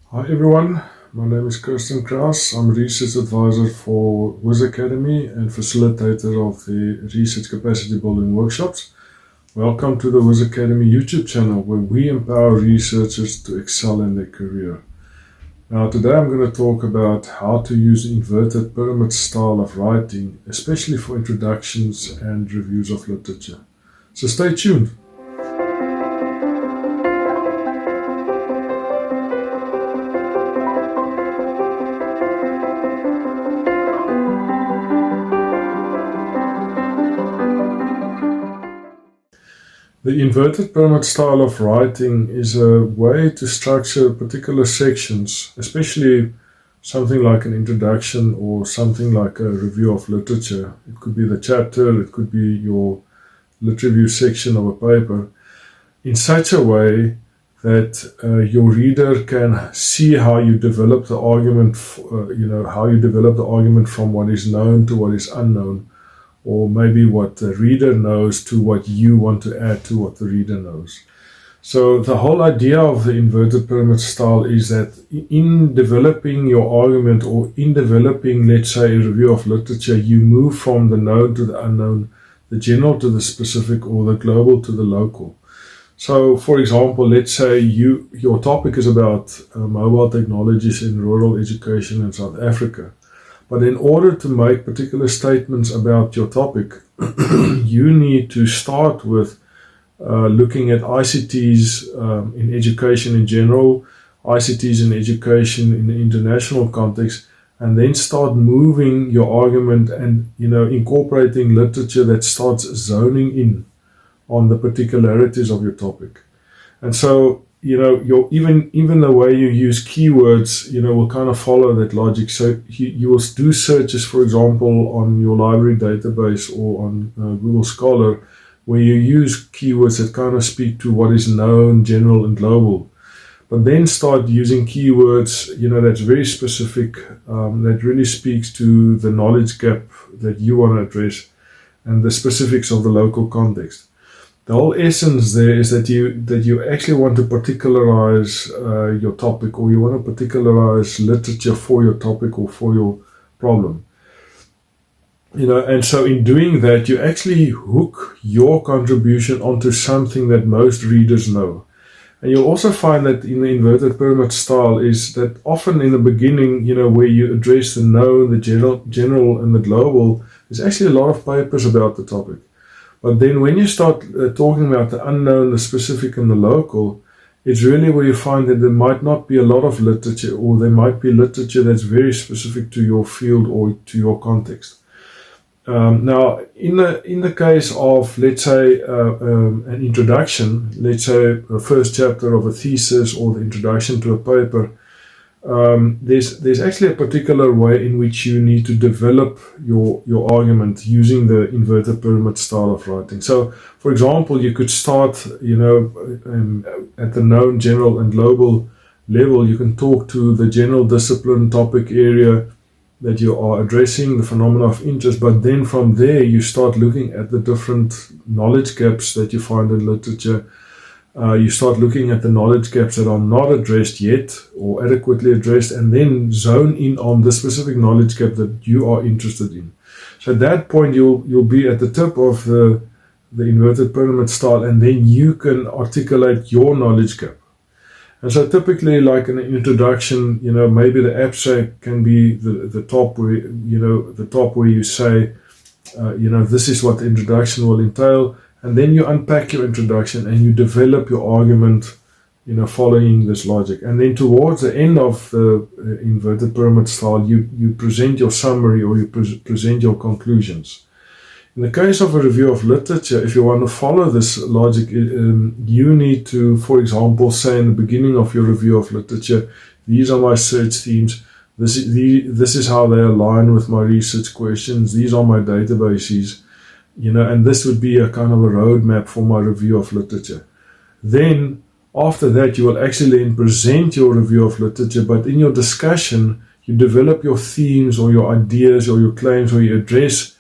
Hi everyone, my name is Krauss. I'm a research advisor for WWIS Academy and facilitator of the research capacity building workshops. Welcome to the WWIS Academy YouTube channel where we empower researchers to excel in their career. Now today I'm going to talk about how to use the inverted pyramid style of writing, especially for introductions and reviews of literature. So stay tuned. The inverted pyramid style of writing is a way to structure particular sections, especially something like an introduction or something like a review of literature. It could be the chapter, it could be your lit review section of a paper, in such a way that your reader can see how you develop the argument, how you develop the argument from what is known to what is unknown, or maybe what the reader knows to what you want to add to what the reader knows. So the whole idea of the inverted pyramid style is that in developing your argument or in developing, let's say, a review of literature, you move from the known to the unknown, the general to the specific, or the global to the local. So, for example, let's say your topic is about mobile technologies in rural education in South Africa. But in order to make particular statements about your topic, you need to start with looking at ICTs in education in general, ICTs in education in the international context, and then start moving your argument and incorporating literature that starts zoning in on the particularities of your topic. And so even the way you use keywords, will kind of follow that logic. So you will do searches, for example, on your library database or on Google Scholar, where you use keywords that kind of speak to what is known, general, and global. But then start using keywords, that's very specific, that really speaks to the knowledge gap that you want to address and the specifics of the local context. The whole essence there is that you actually want to particularize your topic, or you want to particularize literature for your topic or for your problem. And so in doing that, you actually hook your contribution onto something that most readers know. And you'll also find that in the inverted pyramid style is that often in the beginning, where you address the known, the general, and the global, there's actually a lot of papers about the topic. But then when you start talking about the unknown, the specific, and the local, it's really where you find that there might not be a lot of literature, or there might be literature that's very specific to your field or to your context. Now, in the case of, let's say, an introduction, let's say a first chapter of a thesis or the introduction to a paper, there's actually a particular way in which you need to develop your argument using the inverted pyramid style of writing. So, for example, you could start, at the known, general, and global level. You can talk to the general discipline topic area that you are addressing, the phenomena of interest, but then from there you start looking at the different knowledge gaps that you find in literature. You start looking at the knowledge gaps that are not addressed yet or adequately addressed, and then zone in on the specific knowledge gap that you are interested in. So at that point, you'll be at the tip of the inverted pyramid style, and then you can articulate your knowledge gap. And so typically, like in an introduction, maybe the abstract can be the top where, where you say, this is what the introduction will entail. And then you unpack your introduction and you develop your argument, following this logic. And then towards the end of the inverted pyramid style, you present your summary, or you present your conclusions. In the case of a review of literature, if you want to follow this logic, you need to, for example, say in the beginning of your review of literature, these are my search themes. This is how they align with my research questions. These are my databases. And this would be a kind of a roadmap for my review of literature. Then, after that, you will actually then present your review of literature, but in your discussion, you develop your themes or your ideas or your claims, or you address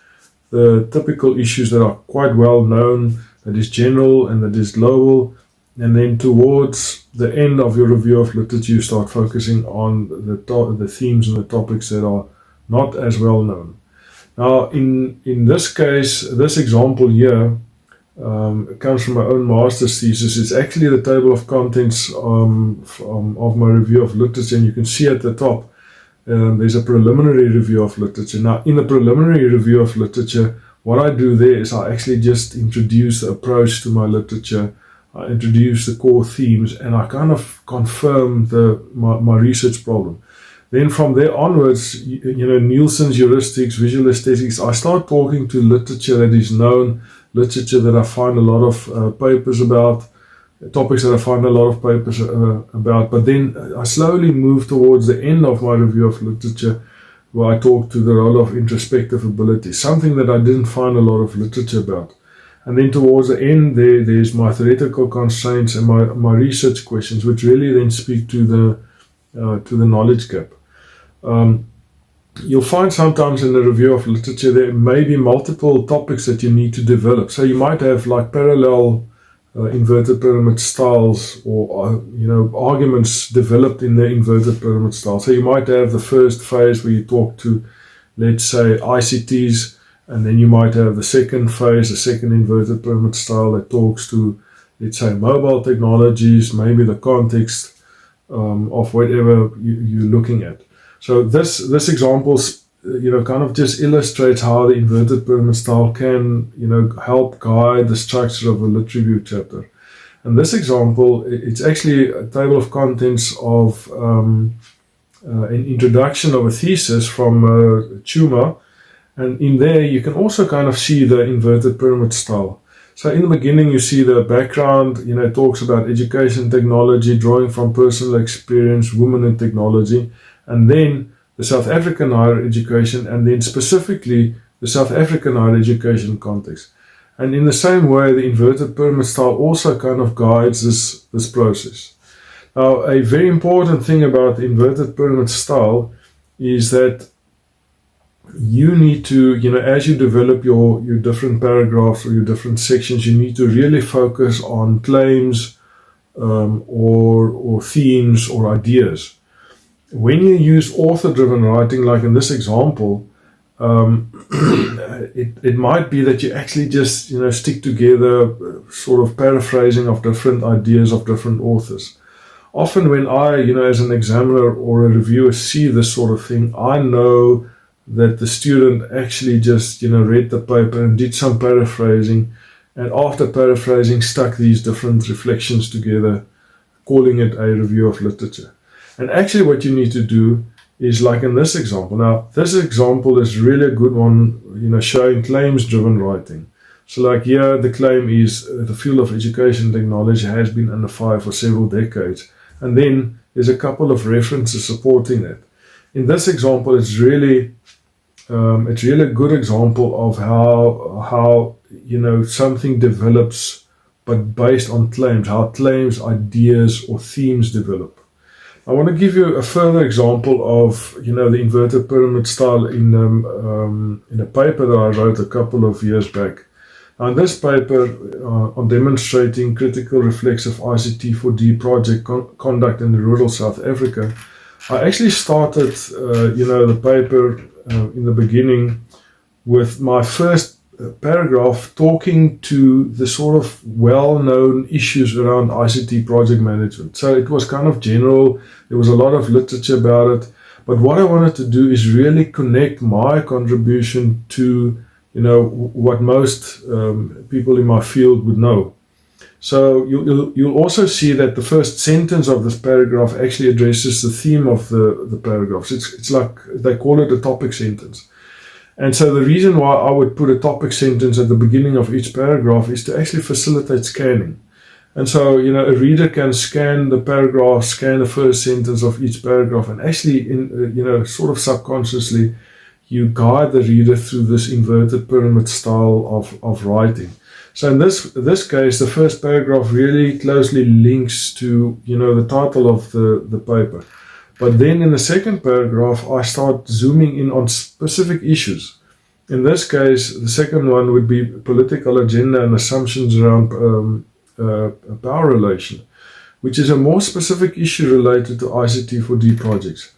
the typical issues that are quite well known, that is general and that is global, And then towards the end of your review of literature, you start focusing on the themes and the topics that are not as well known. Now, in this case, this example here comes from my own master's thesis. It's actually the table of contents of my review of literature, and you can see at the top there's a preliminary review of literature. Now, in the preliminary review of literature, what I do there is I actually just introduce the approach to my literature. I introduce the core themes, and I kind of confirm my research problem. Then from there onwards, Nielsen's heuristics, visual aesthetics, I start talking to literature that is known, literature that I find a lot of papers about, topics that I find a lot of papers about. But then I slowly move towards the end of my review of literature, where I talk to the role of introspective ability, something that I didn't find a lot of literature about. And then towards the end, there's my theoretical constraints and my research questions, which really then speak to the knowledge gap. You'll find sometimes in the review of literature there may be multiple topics that you need to develop. So you might have like parallel inverted pyramid styles, or arguments developed in the inverted pyramid style. So you might have the first phase where you talk to, let's say, ICTs. And then you might have the second phase, the second inverted pyramid style that talks to, let's say, mobile technologies, maybe the context of whatever you're looking at. So this example, kind of just illustrates how the inverted pyramid style can, help guide the structure of a lit review chapter. And this example, it's actually a table of contents of an introduction of a thesis from Chuma. And in there, you can also kind of see the inverted pyramid style. So in the beginning, you see the background, it talks about education, technology, drawing from personal experience, women in technology, and then the South African higher education, and then specifically the South African higher education context. And in the same way, the inverted pyramid style also kind of guides this process. Now, a very important thing about the inverted pyramid style is that you need to, as you develop your different paragraphs or your different sections, you need to really focus on claims or themes or ideas. When you use author-driven writing, like in this example, it might be that you actually just, stick together sort of paraphrasing of different ideas of different authors. Often when I, as an examiner or a reviewer see this sort of thing, I know that the student actually just, read the paper and did some paraphrasing, and after paraphrasing stuck these different reflections together, calling it a review of literature. And actually what you need to do is like in this example. Now, this example is really a good one, showing claims-driven writing. So like here, the claim is the field of education technology has been under fire for several decades. And then there's a couple of references supporting that. In this example, it's really a good example of how something develops, but based on claims, how claims, ideas, or themes develop. I want to give you a further example of the inverted pyramid style in a paper that I wrote a couple of years back. Now, in this paper on demonstrating critical reflexive ICT 4D project conduct in rural South Africa, I actually started the paper in the beginning with my first paragraph talking to the sort of well-known issues around ICT project management. So it was kind of general, there was a lot of literature about it, but what I wanted to do is really connect my contribution to what most people in my field would know. So you'll also see that the first sentence of this paragraph actually addresses the theme of the paragraphs. It's like they call it a topic sentence. And so the reason why I would put a topic sentence at the beginning of each paragraph is to actually facilitate scanning. And so, a reader can scan the paragraph, scan the first sentence of each paragraph, and actually, sort of subconsciously, you guide the reader through this inverted pyramid style of writing. So in this case, the first paragraph really closely links to, the title of the paper. But then in the second paragraph, I start zooming in on specific issues. In this case, the second one would be political agenda and assumptions around power relation, which is a more specific issue related to ICT for D projects.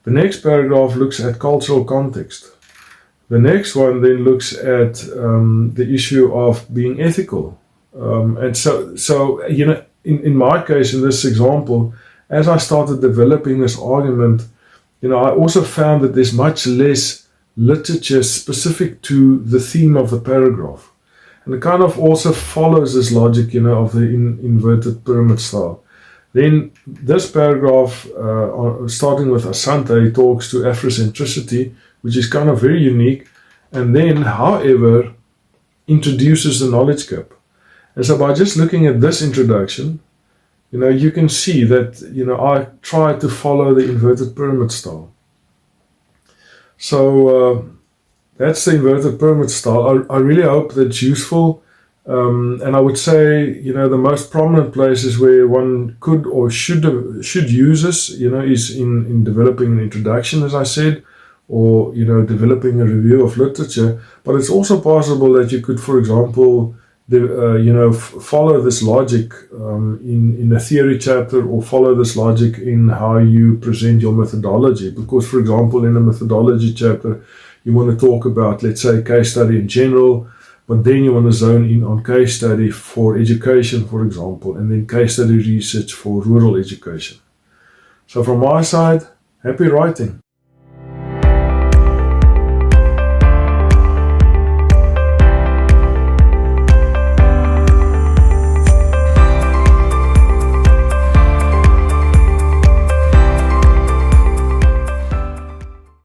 The next paragraph looks at cultural context. The next one then looks at the issue of being ethical. And so in my case, in this example, as I started developing this argument, I also found that there's much less literature specific to the theme of the paragraph. And it kind of also follows this logic, of the inverted pyramid style. Then this paragraph, starting with Asante, talks to Afrocentricity, which is kind of very unique, and then, however, introduces the knowledge gap. And so by just looking at this introduction, you can see that, I tried to follow the inverted pyramid style. So that's the inverted pyramid style. I really hope that's useful. And I would say, the most prominent places where one could or should use this, is in developing an introduction, as I said, or, developing a review of literature. But it's also possible that you could, for example, follow this logic in a theory chapter, or follow this logic in how you present your methodology. Because, for example, in a methodology chapter, you want to talk about, let's say, case study in general, but then you want to zone in on case study for education, for example, and then case study research for rural education. So from my side, happy writing.